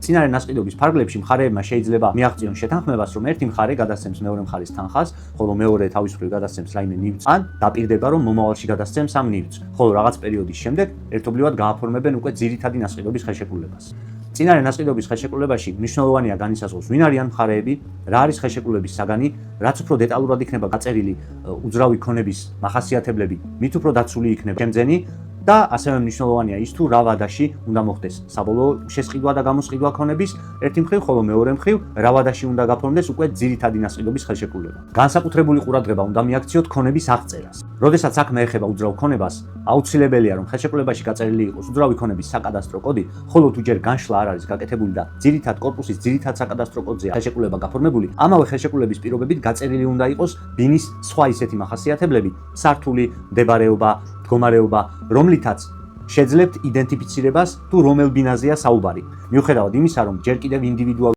წინარე ნასყიდობის ფარგლებში მხარეებმა შეიძლება მიაღწიონ შეთანხმებას, რომ ერთი მხარე გადასცემს მეორე მხარის თანხას, ხოლო მეორე თავის მხრივ გადასცემს რაიმე ნივთს, ან დაპირდება, რომ მომავალში გადასცემს ამ ნივთს, ხოლო რაღაც პერიოდის შემდეგ ერთობლივად გააფორმებენ უკვე ძირითადი ნასყიდობის ხელშეკრულებას. წინარე ნასყიდობის ხელშეკრულებაში მნიშვნელოვანია განისაზღვროს, ვინ არიან მხარეები, რა არის ხელშეკრულების საგანი, რაც უფრო დეტალურად იქნება გაწერილი უძრავი ქონების მახასიათებლები, მით უფრო დაცული იქნება შემძენი და ასევე მნიშვნელოვანია ის თუ რა ვადაში უნდა მოხდეს საბოლოო შესყიდვა და გამოსყიდვა ქონების ერთი მხრივ, ხოლო მეორე მხრივ რა ვადაში უნდა გაფორმდეს უკვე ძირითადი ნასყიდობის ხელშეკრულება. განსაკუთრებული ყურადღება უნდა მიაქციოთ ქონების აღწერას. როდესაც საქმე ეხება უძრავ ქონებას, აუცილებელია რომ ხელშეკრულებაში გაწერილი იყოს უძრავი ქონების საკადასტრო კოდი, ხოლო თუ ჯერ განშლა არ არის გაკეთებული და ძირითად კორპუსის ძირითად საკადასტრო კოდზეა ხელშეკრულება გაფორმებული, ამავე ხელშეკრულების პირობებით გაწერილი უნდა იყოს ბინის სხვა ისეთი მახასიათებლები, სართული, მდებარეობა, მდგომარეობა, რომლითაც შეძლებთ იდენტიფიცირებას თუ რომელ ბინაზეა საუბარი. მიუხედავად იმისა, რომ ჯერ კიდევ ინდივიდუალური